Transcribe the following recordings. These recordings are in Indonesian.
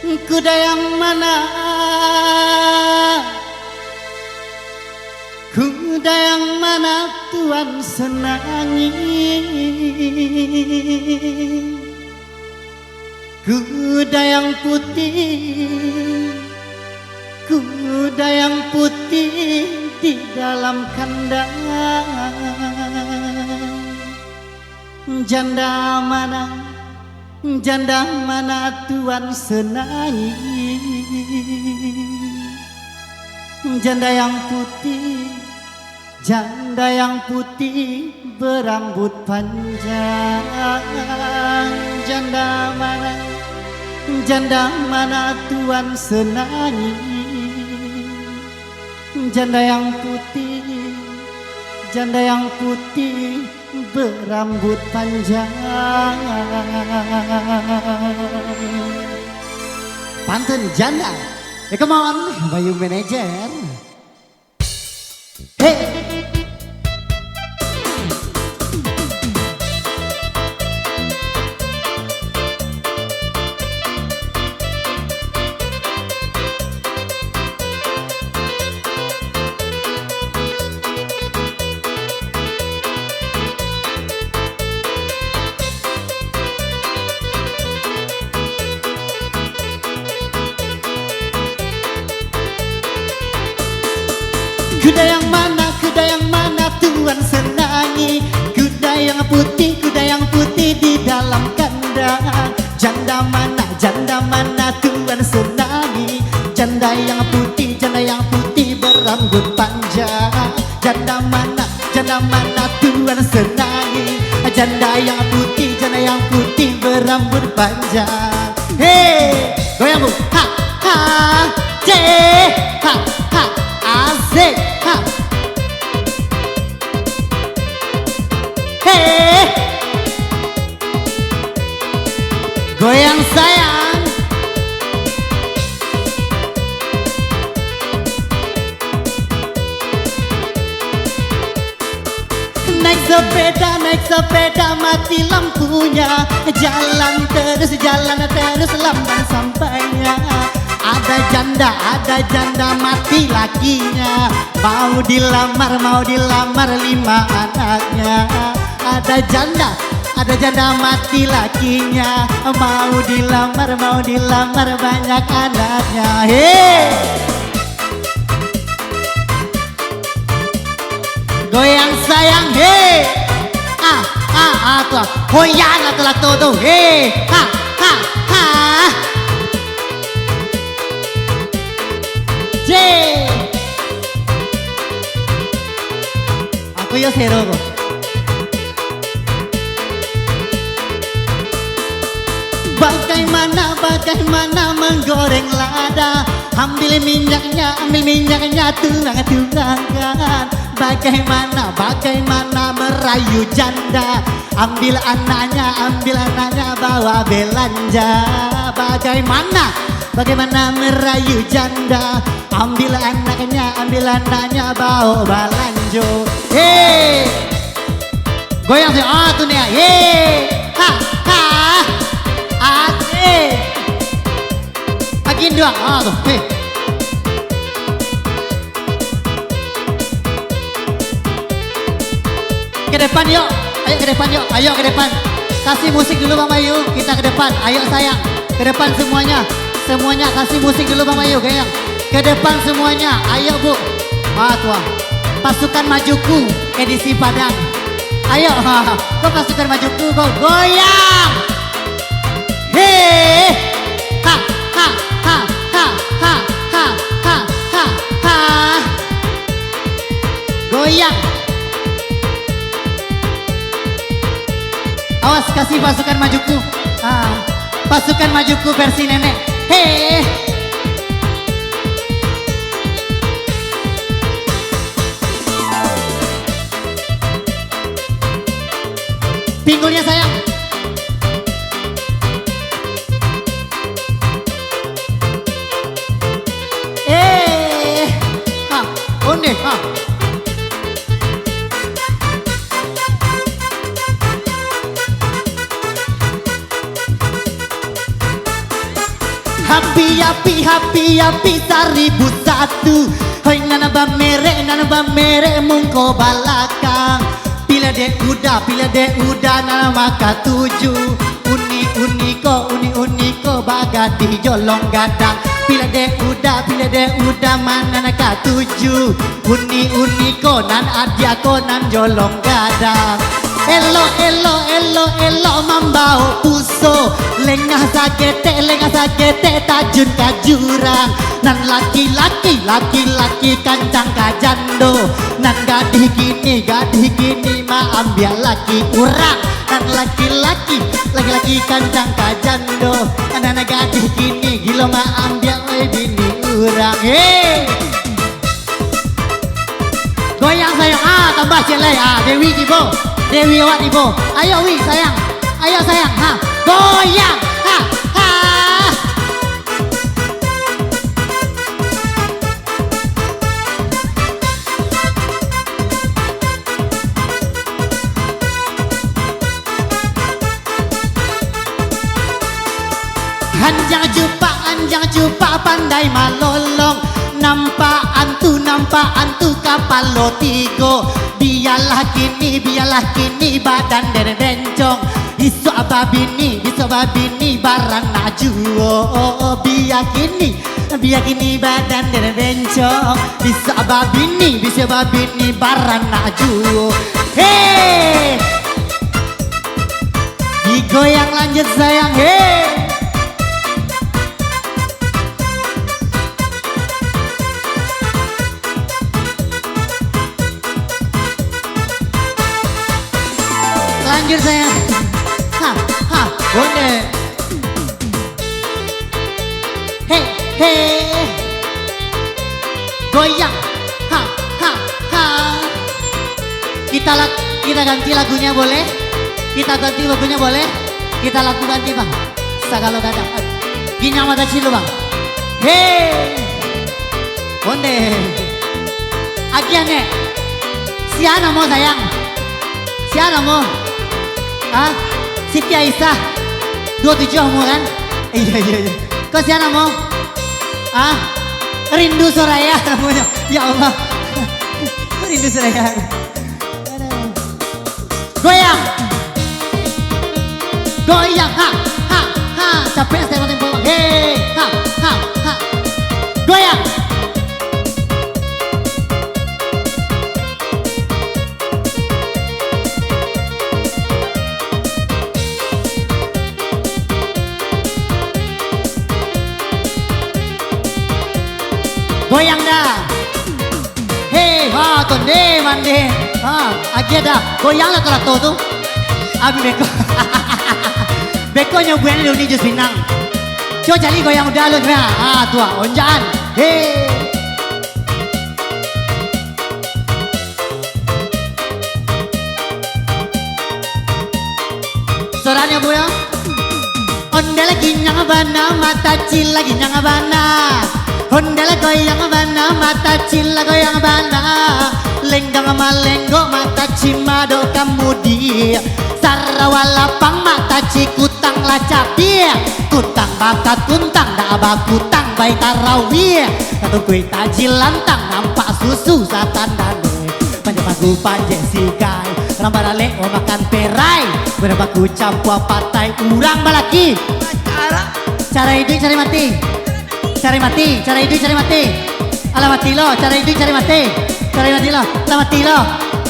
Kuda yang mana, kuda yang mana Tuhan senangi? Kuda yang putih, kuda yang putih di dalam kandang. Janda mana, janda mana Tuhan senangi? Janda yang putih, janda yang putih berambut panjang. Janda mana, janda mana Tuhan senangi? Janda yang putih, janda yang putih berambut panjang. Pantun janda. Come on, Bayu Manager. Hey. Kuda yang mana, kuda yang mana Tuhan senangi? Kuda yang putih di dalam kandang. Janda mana Tuhan senangi? Janda yang putih berambut panjang. Janda mana Tuhan senangi? Janda yang putih berambut panjang. Hey, goyang bu, ha ha, je, ha ha, asik. Hey, goyang sayang. Naik sepeda mati lampunya. Jalan terus lamban sampainya. Ada janda mati lakinya. Mau dilamar 5 anaknya. Ada janda mati lakinya. Mau dilamar banyak anaknya. Hei, goyang sayang, hei, tuh, goyang atulah tuh, hei, ha. J, aku yo hero kok. Bagaimana menggoreng lada? Ambil minyaknya tuangkan. Bagaimana merayu janda? Ambil anaknya bawa belanja. Bagaimana merayu janda? Ambil anaknya bawa belanjo. Hei, goyang sih, tuh nih, hei, ha, asik. Bagian doang, tuh, hei. Ke depan yuk, ayo ke depan. Kasih musik dulu Bang Bayu, kita ke depan, ayo sayang. Ke depan semuanya kasih musik dulu Bang Bayu, goyang. Ke depan semuanya, ayo bu. Tua, pasukan majuku, edisi Padang. Ayo, kok pasukan majuku, kok goyang. Hei, ha. Goyang. Awas kasih pasukan majuku. Pasukan majuku versi nenek. Hei. Pinggulnya sayang. Onde, Happy happy 1001. Hoi nana bamere mungko balakang. Pila de uda nana maka 7. Uni ko bagadi jolong gadang. Pila de uda mana naka 7. Uni ko nan adia ko nan jolong gadang. Elo mambao puso. Lengah sakete tajun kajurang. Nan laki-laki kancang kajando. Nan gadih gini ma ambil laki urang. Nan laki-laki kancang kajando. Nan gadih gini gilo ma ambil bini urang. Hey, goyang sayang, tambah celai, Dewi Ibo, Dewi Awat Ibo, ayo Wi sayang, goyang, Anjang jupa pandai malolong. Nampak antu kapalo tigo. Biarlah kini badan bencong. Isu ababini baran najuo. Biar kini badan bencong. Isu ababini baran najuo. Hei, digoyang lanjut sayang. Hei, lanjut sayang. Boleh. Hey, goyang. Kita ganti lagunya boleh? Kita ganti lagunya boleh? Kita lagu ganti bang. Sagalo dadang. Ginyang mata cilu bang. Hey, boleh. Agiane. Siapa mau sayang? Siapa mau? Siti Aisyah 27 umur kan? Iya. Kau siapa mau? Rindu Soraya namanya. Ya Allah. Rindu Soraya. Goyang. Capek saya tempo. Hei, goyang. Goyang dah. Hei, tonde mande. Aja dah. Goyang lah kalau tu. Abi beko. Beko nyobuan lu ni jus pinang. Coba cari goyang udah lu ya. Tua onjaan. Hei. Suaranya bu ya. Onde lagi nyang bana mata cil lagi nyang bana. Hondela goyang bana mata cila goyang bana. Lenggang malenggo mata cimado kamudi. Sarawalapang mata cikutang lacapi. Kutang bakat kuntang da abakutang baik tarawih. Satu kue tajil lantang nampak susu satan dane. Panjamagu panjesikai rambarale o makan perai. Berbaku campur patai urang balaki. Cara itu cari mati. Cari mati. Ala mati lo, cari duit cari mati lo, ala mati lo.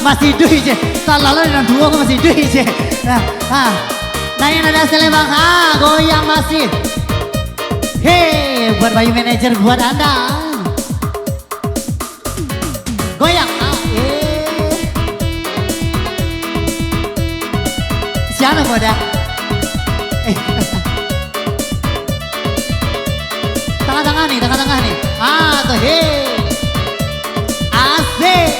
Masih duit je. Kalau lo dengan dua kok masih duit je. Nanya nada selebang, goyang masih. Hei, buat Bayu manajer buat Anda. Goyang. Siapa boda? Tengah-tengah nih. Tuh hei. Asik.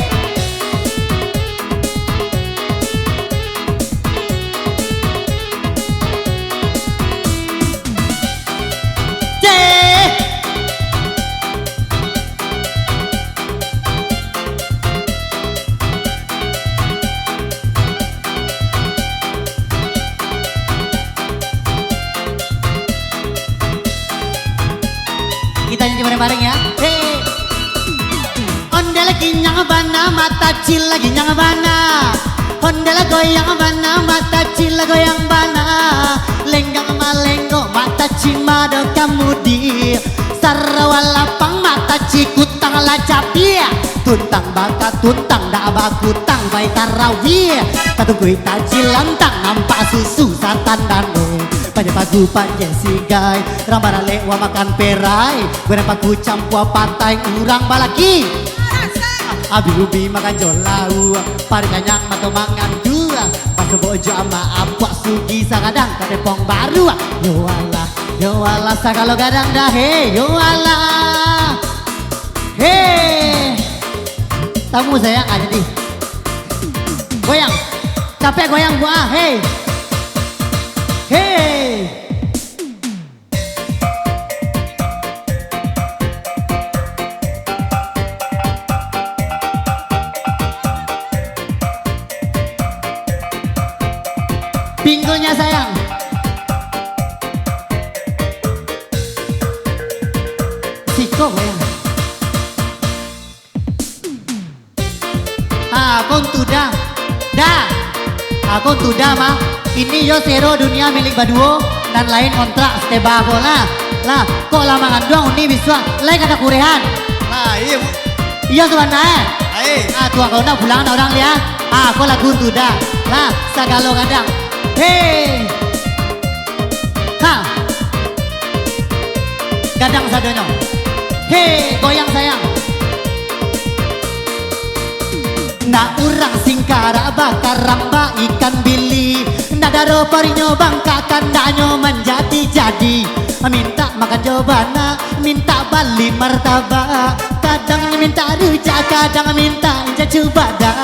bareng-bareng ya. Hei. Ondel lagi nyang bana, mata cil lagi nyang bana. Ondel goyang bana, mata cil goyang bana. Lenggang malenggo, mata cimado kamudi. Sarawalapang mata cikutang lacapi. Tuntang baka tuntang dak bakutang baik tarawih. Katungkui tajilantang nampak susu satan dane. Paku panje sigai rambara lewa makan perai goreng paku campur pantai urang balaki abi ubi makan jolau pari kanyang mato mangan dua pasu bojo ama apa sugi sakadang kadepong baru yo Allah sakalo gadang dah he yo Allah he tamu sayang ada di goyang capek goyang gua hey hey. Pinggulnya sayang. Siko goyang. Akon tudah. Dah. Akon tudah mah. Ini yo zero dunia milik Baduo dan lain kontrak steba bola. Lah, kok lamangan doang ini bisa lain kata kurehan. Lah iya. Iya sebenarnya. Tua kau nak pulang orang lihat. Kok lagu tudah. Lah, sagalo kadang. Hei. Ha. Gadang sadonyo. Hei, goyang sayang. Na urang singkara bakar ramba ikan bili. Nadaro parinyo bangkakan danyo menjadi-jadi. Minta makan jobana, minta bali martabak. Kadang minta rujak, kadang minta inja cubada.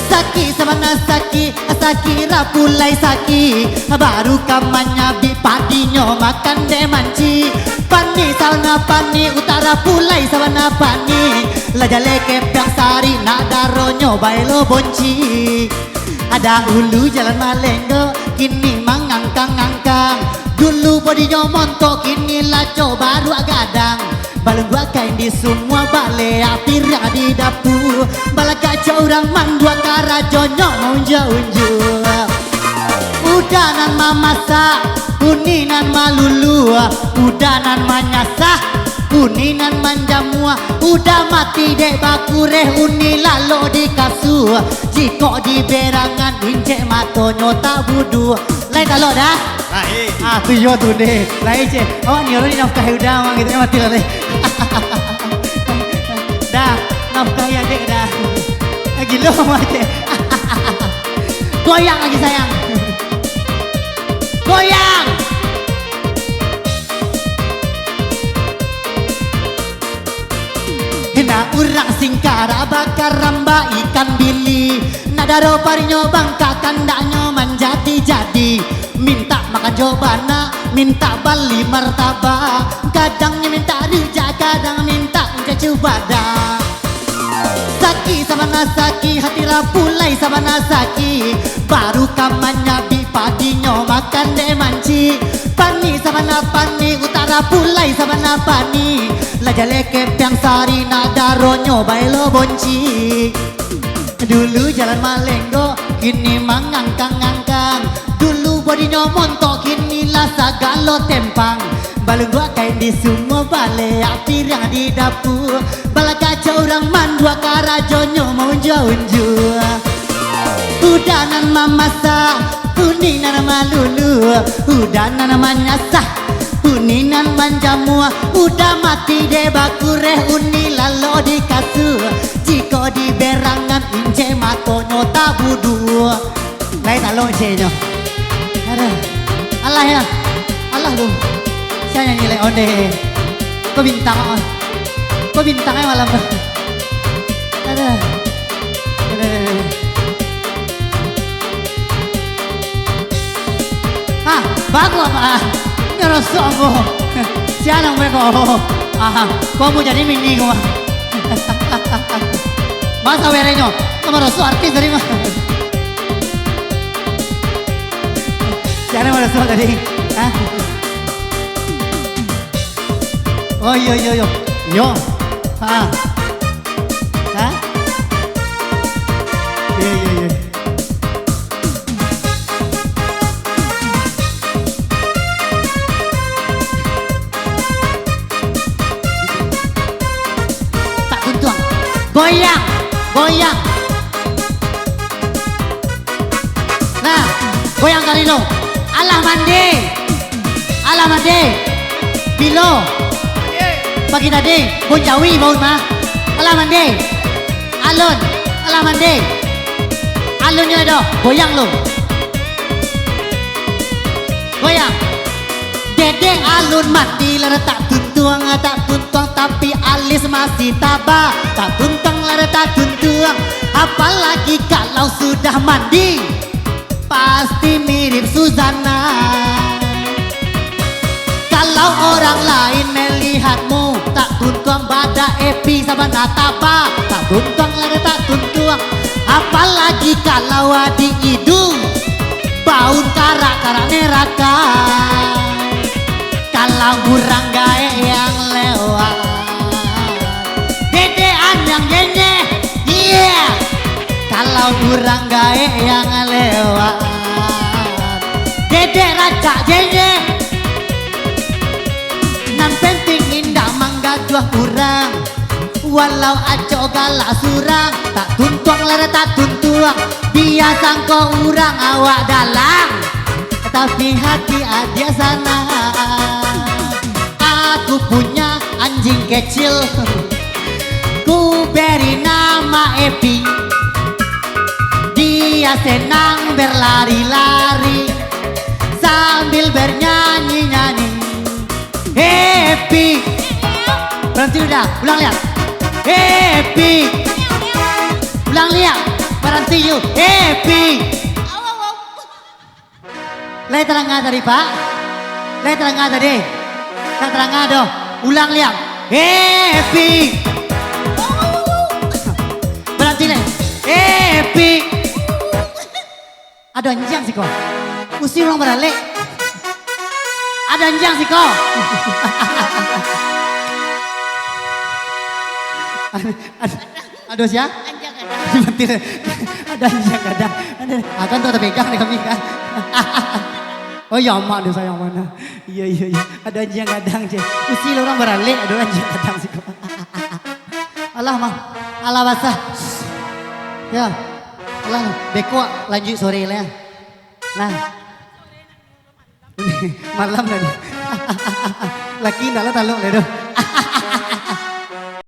Saki sama saki, saki rapulai saki. Baru kamanya bipadinyo makan demanci. Pani salna pani utara pulai sabana pani. Lajale kepang sari nadaronyo bailo bonci. Ada ulu jalan malenggo kini mangangkang-angkang. Dulu bodinya montok kini laco baru agadang. Baleng gua kain di semua bale api yang di dapur. Balak kaca orang mandua karajonyo unja-unju. Udanan mamasak, kuninan malulu. Udanan manyasah, kuninan manjamua. Udah mati dek bakureh uni lalo di kasu. Jiko di berangan injek matonyo tak budu. Lain kalau dah? Tu yo tu deh. Lain je. Oh ni orang ni nafkah udah mang gitu mati lah deh. Dah nafkah ya dek dah. Gila mati. Goyang lagi sayang. Goyang. Na urang singkara bakar ramba ikan bili. Nadaro parinyo bangkakan danyo menjadi-jadi. Minta makan jobana, minta bali martabak. Kadangnya minta rujak, kadang minta inja cubada. Saki sama nasaki, hati rapulai sama nasaki. Baru kamanya bipadinyo makan demanci. Pani sama napani, utara pulai sama napani. Lajale kepang sari nadaronyo bailo bonci. Dulu jalan malenggo, kini mangangkang-angkang. Dulu bodinya montok, kini lah sagalo tempang. Balung gua kain di semua bale, api yang di dapur. Balak kaca orang mandua karajonyo mau unju-unju. Udanan mamasa, kuninan malulu. Udanan manyasah, kuninan manjamua. Udah mati deh bakureh uni lalo di kasu. Jiko di berangan ince matonyo tabudu. Lain talo incenyo. Aduh, Allah ya, Allah lu. Saya nyanyi le onde. Kok bintang on? Kok bintangnya malam? Aduh. Ah, bagus apa? Nyerosok aku. Siapa yang mereka? Kau mau jadi mini kau? Masa werenyo? Kau merosok artis dari mana? Siapa yang merosok tadi? Oh iya iya iya. Yo. Ha. Ha? Iya iya iya. Tak tuntuang. Goyang, goyang. Nah, goyang kali lo. Alah mandi. Alah mandi. Bilo. Pagi tadi, Bonjawi baun mah. Alah mandi. Alun. Alah mandi. Alunnya ada. Goyang lo. Goyang. Dede alun mandi lara tak tuntuang tapi alis masih tabah. Tak tuntuang lara tak tuntuang. Apalagi kalau sudah mandi. Pasti mirip Suzana. Kalau orang lain melihatmu tak tuntuang bada epi sabana taba. Tak tuntuang lada tak tuntuang. Apalagi kalau di hidung baun karak-karak neraka. Kalau kurang gae yang lewat dedean yang jenye. Yeah. Kalau kurang gae yang lewat dede raca jenye. Nan penting indah manggajuah kurang. Walau aco galak surang. Tak tuntuang lara tak tuntuang. Biasa kau urang awak dalang. Tapi hati adia sana. Aku punya anjing kecil. Ku beri nama Epi. Dia senang berlari-lari sambil bernyanyi-nyanyi. Happy. Berhenti udah, ulang lihat. Happy. Ulang lihat. Berhenti yuk. Happy. Lai terangga tadi Pak. Lai terangga tadi. Tak terangga doh. Ulang lihat. Happy. Berhenti nih. Happy. Ada anjing sih kok. Mesti ulang beralik. Ada anjing sih kok. Aduh siapa? Anjing kadang. Ada anjing kadang. Akan tuh terpegang nih kami kan. Oh ya mak deh sayang mana. Iya iya iya. Ada anjing kadang sih. Mesti orang beralik. Ada anjing kadang sih kok. Allah mah. Allah basah. Ya. Allah beko lanjut sore lah. Nah. Malam tadi. Laki nak lah taluk le doh.